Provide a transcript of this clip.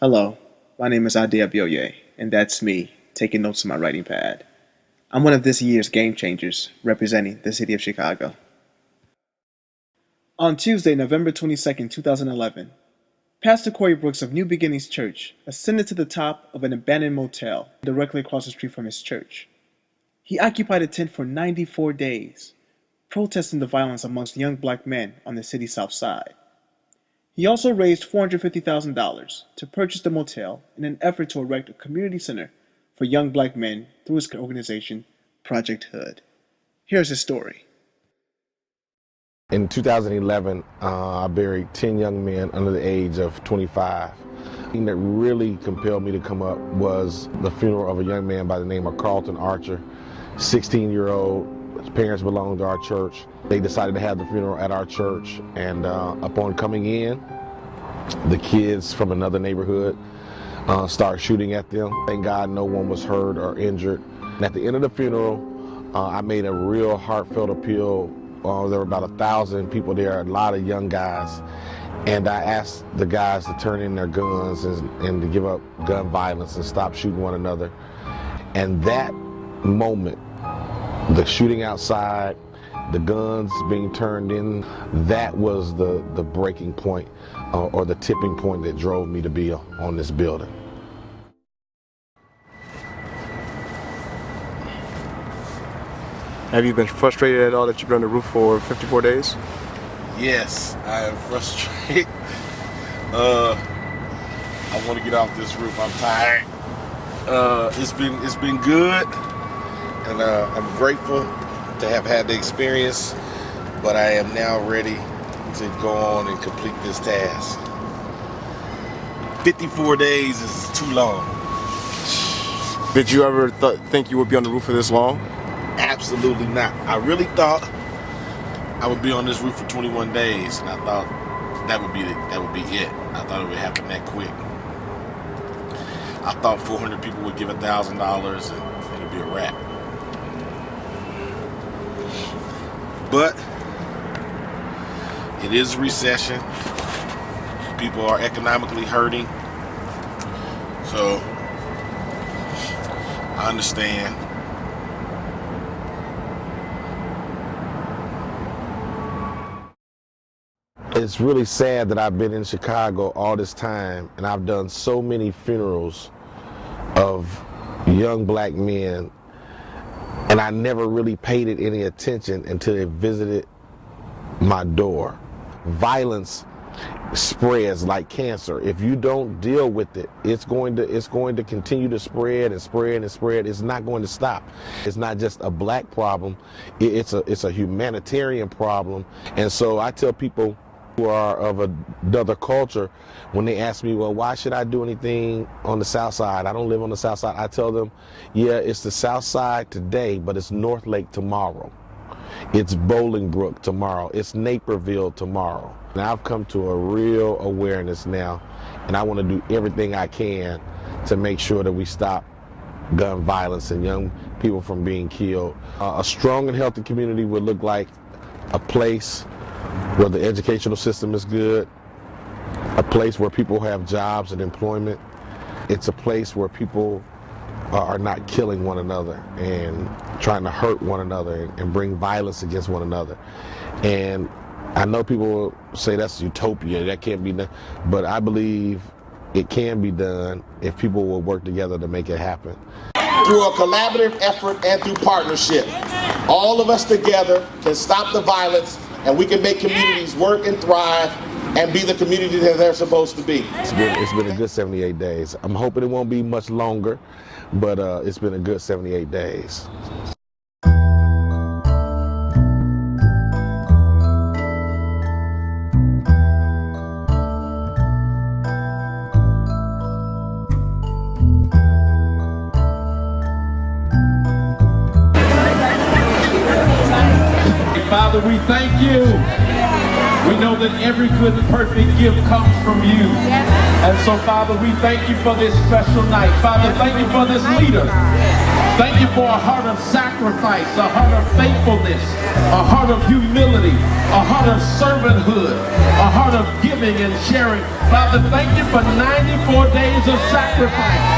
Hello, my name is Abioye, and that's me, taking notes on my writing pad. I'm one of this year's Game Changers, representing the city of Chicago. On Tuesday, November 22nd, 2011, Pastor Corey Brooks of New Beginnings Church ascended to the top of an abandoned motel directly across the street from his church. He occupied a tent for 94 days, protesting the violence amongst young black men on the city's south side. He also raised $450,000 to purchase the motel in an effort to erect a community center for young black men through his organization, Project Hood. Here's his story. In 2011, I buried 10 young men under the age of 25. The thing that really compelled me to come up was the funeral of a young man by the name of Carlton Archer, 16-year-old. His parents belonged to our church. They decided to have the funeral at our church, and upon coming in, the kids from another neighborhood started shooting at them. Thank God no one was hurt or injured. And at the end of the funeral, I made a real heartfelt appeal. There were about 1,000 people there, a lot of young guys. And I asked the guys to turn in their guns and to give up gun violence and stop shooting one another. And that moment, the shooting outside, the guns being turned in, that was the breaking point or the tipping point that drove me to be on this building. Have you been frustrated at all that you've been on the roof for 54 days? Yes, I am frustrated. I want to get off this roof. I'm tired. It's been good, and I'm grateful to have had the experience. But I am now ready to go on and complete this task. 54 days is too long. Did you ever think you would be on the roof for this long? Absolutely not. I really thought I would be on this roof for 21 days, and I thought that would be it. I thought it would happen that quick. I thought 400 people would give $1,000 and it'd be a wrap. But it is a recession. People are economically hurting. So I understand. It's really sad that I've been in Chicago all this time, and I've done so many funerals of young black men, and I never really paid it any attention until it visited my door. Violence spreads like cancer. If you don't deal with it, it's going to continue to spread and spread and spread. It's not going to stop. It's not just a black problem. It's a humanitarian problem. And so I tell people who are of another culture, when they ask me, well, why should I do anything on the South Side? I don't live on the South Side. I tell them, yeah, it's the South Side today, but it's North Lake tomorrow. It's Bolingbrook tomorrow. It's Naperville tomorrow. And I've come to a real awareness now, and I want to do everything I can to make sure that we stop gun violence and young people from being killed. A strong and healthy community would look like a place where the educational system is good, a place where people have jobs and employment. It's a place where people are not killing one another and trying to hurt one another and bring violence against one another. And I know people will say that's utopia, that can't be done, but I believe it can be done if people will work together to make it happen. Through a collaborative effort and through partnership, all of us together can stop the violence, and we can make communities work and thrive and be the community that they're supposed to be. It's been a good 78 days. I'm hoping it won't be much longer, but it's been a good 78 days. Father, we thank you We know that every good and perfect gift comes from you. And so, Father, we thank you for this special night. Father, thank you for this leader. Thank you for a heart of sacrifice, a heart of faithfulness, a heart of humility, a heart of servanthood, a heart of giving and sharing. Father, thank you for 94 days of sacrifice.